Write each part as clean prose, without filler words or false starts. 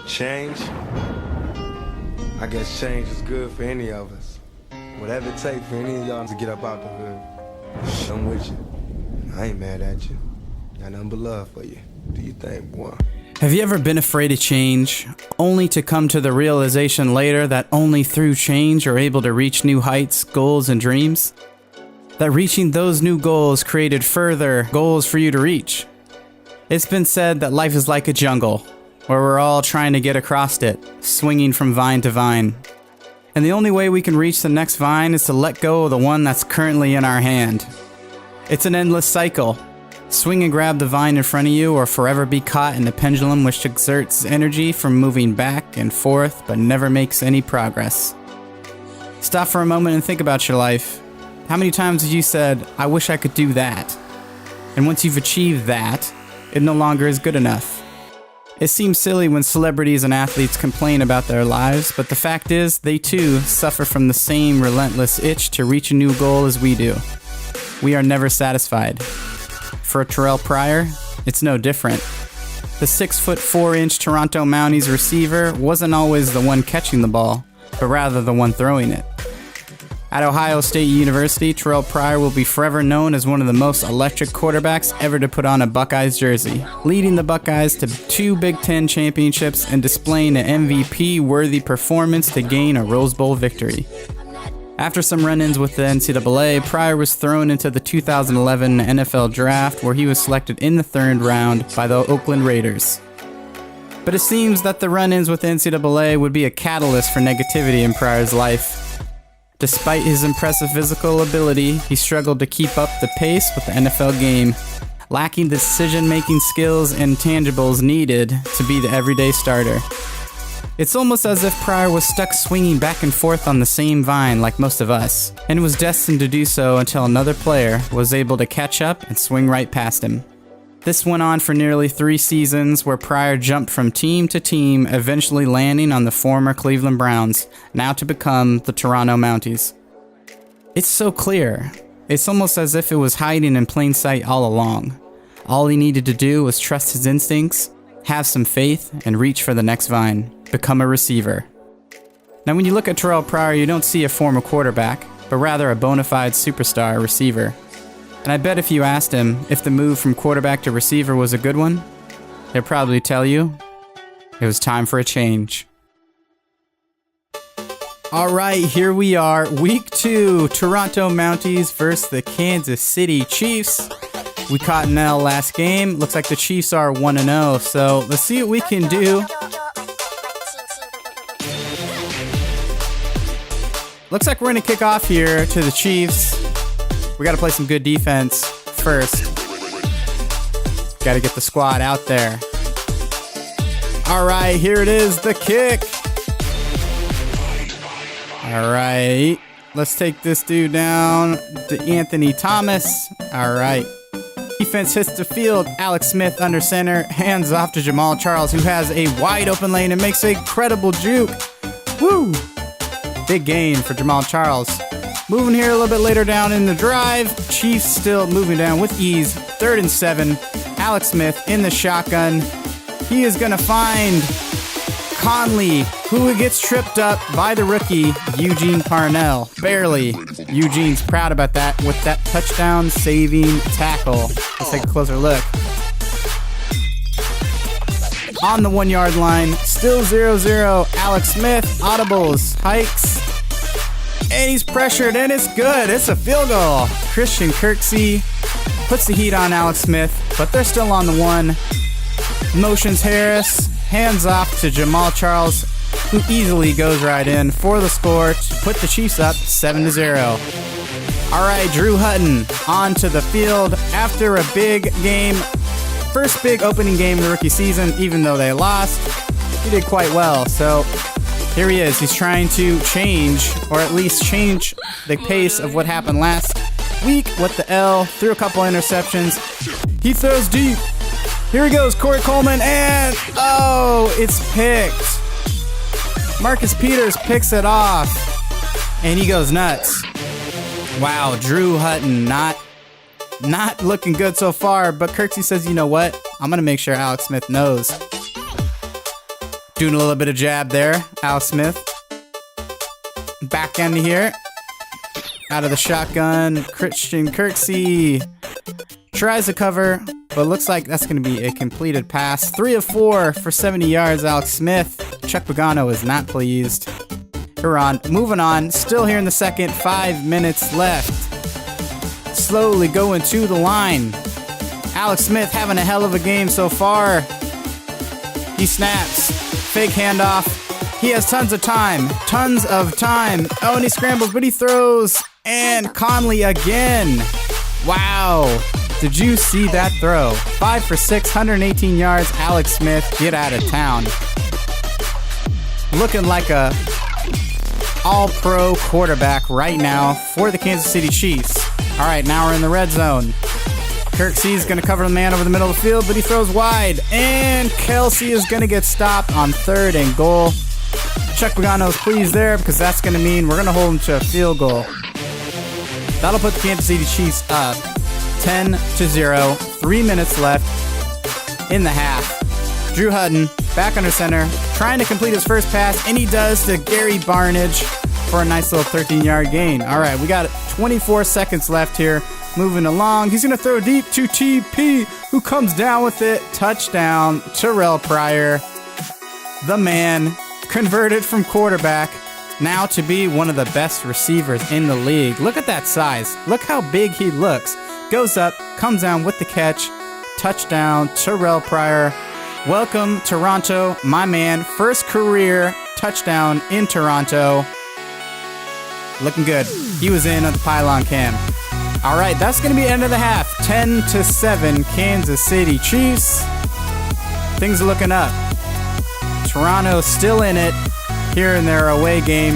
Change? I guess change is good for any of us. Whatever it takes for any of y'all to get up out the hood. I'm with you. I ain't mad at you. Got nothing but love for you. What do you think, boy? Have you ever been afraid of change, only to come to the realization later that only through change you're able to reach new heights, goals, and dreams? That reaching those new goals created further goals for you to reach. It's been said that life is like a jungle, where we're all trying to get across it, swinging from vine to vine. And the only way we can reach the next vine is to let go of the one that's currently in our hand. It's an endless cycle. Swing and grab the vine in front of you, or forever be caught in the pendulum which exerts energy from moving back and forth but never makes any progress. Stop for a moment and think about your life. How many times have you said, I wish I could do that? And once you've achieved that, it no longer is good enough. It seems silly when celebrities and athletes complain about their lives, but the fact is, they too suffer from the same relentless itch to reach a new goal as we do. We are never satisfied. For Terrell Pryor, it's no different. The 6'4" Toronto Mounties receiver wasn't always the one catching the ball, but rather the one throwing it. At Ohio State University, Terrell Pryor will be forever known as one of the most electric quarterbacks ever to put on a Buckeyes jersey, leading the Buckeyes to 2 Big Ten championships and displaying an MVP-worthy performance to gain a Rose Bowl victory. After some run-ins with the NCAA, Pryor was thrown into the 2011 NFL Draft, where he was selected in the 3rd round by the Oakland Raiders. But it seems that the run-ins with the NCAA would be a catalyst for negativity in Pryor's life. Despite his impressive physical ability, he struggled to keep up the pace with the NFL game, lacking the decision-making skills and tangibles needed to be the everyday starter. It's almost as if Pryor was stuck swinging back and forth on the same vine like most of us, and was destined to do so until another player was able to catch up and swing right past him. This went on for nearly 3 seasons, where Pryor jumped from team to team, eventually landing on the former Cleveland Browns, now to become the Toronto Mounties. It's so clear. It's almost as if it was hiding in plain sight all along. All he needed to do was trust his instincts, have some faith, and reach for the next vine. Become a receiver. Now when you look at Terrell Pryor, you don't see a former quarterback, but rather a bona fide superstar receiver. And I bet if you asked him if the move from quarterback to receiver was a good one, he'd probably tell you it was time for a change. Alright, here we are, week 2, Toronto Mounties versus the Kansas City Chiefs. We caught an L last game. Looks like the Chiefs are 1-0, so let's see what we can do. Looks like we're going to kick off here to the Chiefs. We got to play some good defense first. Got to get the squad out there. All right, here it is, the kick. All right, let's take this dude down to Anthony Thomas. All right. Defense hits the field. Alex Smith under center. Hands off to Jamal Charles, who has a wide open lane and makes a incredible juke. Woo! Big gain for Jamal Charles. Moving here a little bit later down in the drive. Chiefs still moving down with ease. 3rd and 7. Alex Smith in the shotgun. He is going to find Conley, who gets tripped up by the rookie, Eugene Parnell. Barely. Eugene's proud about that with that touchdown saving tackle. Let's take a closer look. On the 1-yard line, still 0-0. Alex Smith audibles, hikes, and he's pressured, and it's good. It's a field goal. Christian Kirksey puts the heat on Alex Smith, but they're still on the 1. Motions Harris, hands off to Jamal Charles, who easily goes right in for the score to put the Chiefs up 7-0. All right, Drew Hutton onto the field after a big game. First big opening game of the rookie season, even though they lost. He did quite well, so here he is. He's trying to change, or at least change the pace of what happened last week with the L. Threw a couple interceptions. He throws deep. Here he goes, Corey Coleman, and oh, it's picked. Marcus Peters picks it off, and he goes nuts. Wow, Drew Hutton not looking good so far, but Kirksey says, you know what? I'm going to make sure Alex Smith knows. Doing a little bit of jab there. Alex Smith. Back end here. Out of the shotgun. Christian Kirksey tries to cover, but looks like that's going to be a completed pass. 3 of 4 for 70 yards, Alex Smith. Chuck Pagano is not pleased. Moving on. Still here in the second. 5 minutes left. Slowly going to the line. Alex Smith having a hell of a game so far. He snaps. Fake handoff. He has tons of time. Tons of time. Oh, and he scrambles, but he throws. And Conley again. Wow. Did you see that throw? 5 for 6, 118 yards. Alex Smith, get out of town. Looking like a all-pro quarterback right now for the Kansas City Chiefs. All right, now we're in the red zone. Kirksey's going to cover the man over the middle of the field, but he throws wide. And Kelsey is going to get stopped on 3rd and goal. Chuck Pagano's pleased there because that's going to mean we're going to hold him to a field goal. That'll put the Kansas City Chiefs up 10-0. 3 minutes left in the half. Drew Hutton back under center, trying to complete his first pass, and he does to Gary Barnage for a nice little 13-yard gain. All right, we got 24 seconds left here. Moving along, he's going to throw deep to TP, who comes down with it. Touchdown, Terrell Pryor. The man converted from quarterback now to be one of the best receivers in the league. Look at that size. Look how big he looks. Goes up, comes down with the catch. Touchdown, Terrell Pryor. Welcome, Toronto, my man. First career touchdown in Toronto. Looking good. He was in on the pylon cam. All right, that's going to be end of the half. 10-7, Kansas City Chiefs. Things are looking up. Toronto still in it here in their away game.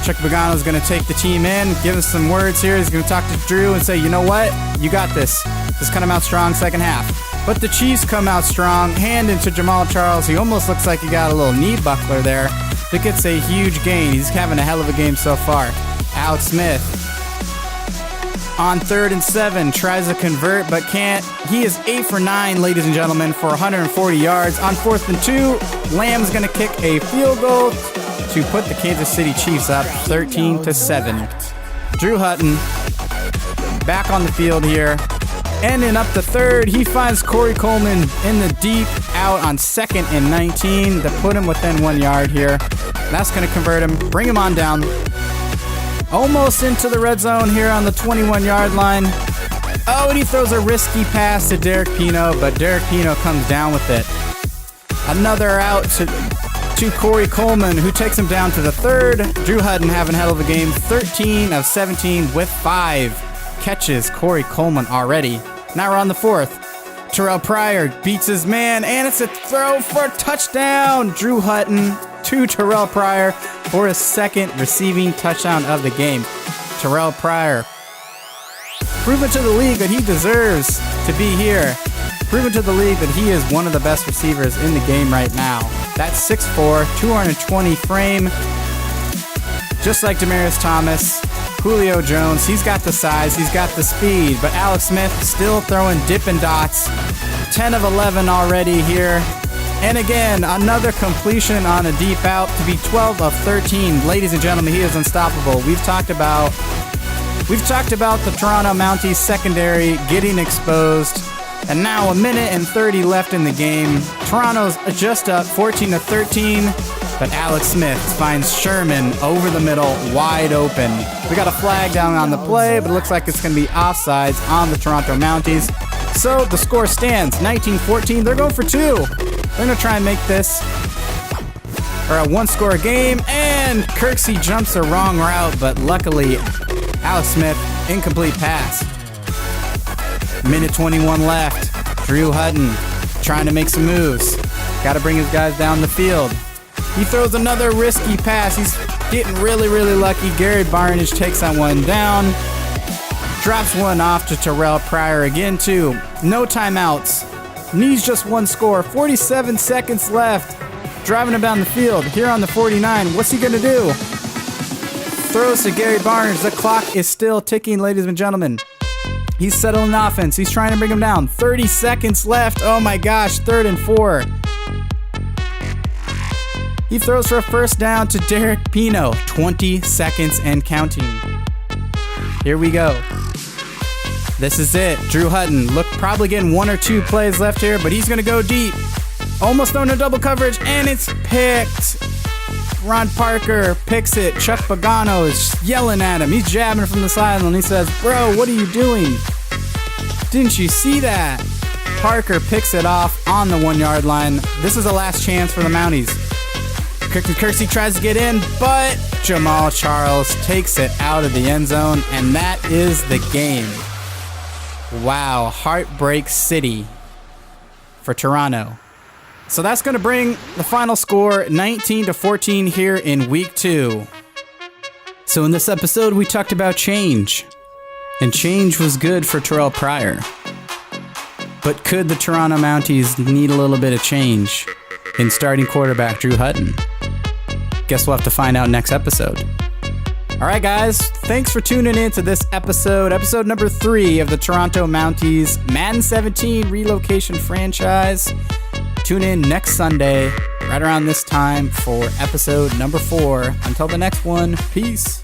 Chuck Pagano's going to take the team in, give us some words here. He's going to talk to Drew and say, you know what? You got this. Just come out strong second half. But the Chiefs come out strong. Hand into Jamal Charles. He almost looks like he got a little knee buckler there. That gets a huge gain. He's having a hell of a game so far. Alex Smith on 3rd and 7, tries to convert but can't. He is 8 for 9, ladies and gentlemen, for 140 yards. On 4th and 2, Lamb's going to kick a field goal to put the Kansas City Chiefs up 13-7. Drew Hutton back on the field here. Ending up the 3rd, he finds Corey Coleman in the deep out on 2nd and 19 to put him within 1 yard here. That's going to convert him, bring him on down. Almost into the red zone here on the 21-yard line. Oh, and he throws a risky pass to Derek Pino, but Derek Pino comes down with it. Another out to Corey Coleman, who takes him down to the 3rd. Drew Hutton having a hell of a game. 13 of 17 with 5 catches. Corey Coleman already. Now we're on the 4th. Terrell Pryor beats his man, and it's a throw for a touchdown. Drew Hutton to Terrell Pryor for his 2nd receiving touchdown of the game. Terrell Pryor proving to the league that he deserves to be here. Proving to the league that he is one of the best receivers in the game right now. That's 6'4", 220 frame. Just like Demaryius Thomas, Julio Jones, he's got the size, he's got the speed, but Alex Smith still throwing Dippin' Dots. 10 of 11 already here. And again, another completion on a deep out to be 12 of 13. Ladies and gentlemen, he is unstoppable. We've talked about the Toronto Mounties secondary getting exposed. And now 1 minute and 30 left in the game. Toronto's just up 14-13, but Alex Smith finds Sherman over the middle, wide open. We got a flag down on the play, but it looks like it's going to be offsides on the Toronto Mounties. So the score stands 19-14. They're going for 2. They're going to try and make this a one-score game, and Kirksey jumps the wrong route, but luckily Alex Smith, incomplete pass. Minute 21 left. Drew Hutton trying to make some moves. Got to bring his guys down the field. He throws another risky pass. He's getting really, really lucky. Gary Barnage takes that one down. Drops one off to Terrell Pryor again, too. No timeouts. Needs just one score. 47 seconds left. Driving him down the field. Here on the 49. What's he going to do? Throws to Gary Barnage. The clock is still ticking, ladies and gentlemen. He's settling offense. He's trying to bring him down. 30 seconds left. Oh my gosh, 3rd and 4. He throws for a first down to Derek Pino. 20 seconds and counting. Here we go. This is it. Drew Hutton, probably getting 1 or 2 plays left here, but he's going to go deep. Almost throwing a double coverage, and it's picked. Ron Parker picks it. Chuck Pagano is yelling at him. He's jabbing from the sideline. He says, "Bro, what are you doing? Didn't you see that?" Parker picks it off on the 1-yard line. This is the last chance for the Mounties. Kersey tries to get in, but Jamal Charles takes it out of the end zone, and that is the game. Wow, Heartbreak City for Toronto. So that's going to bring the final score 19-14 here in week 2. So in this episode, we talked about change. And change was good for Terrell Pryor. But could the Toronto Mounties need a little bit of change in starting quarterback Drew Hutton? Guess we'll have to find out next episode. All right, guys, thanks for tuning in to this episode number 3 of the Toronto Mounties Madden 17 Relocation Franchise. Tune in next Sunday, right around this time, for episode number 4. Until the next one, peace.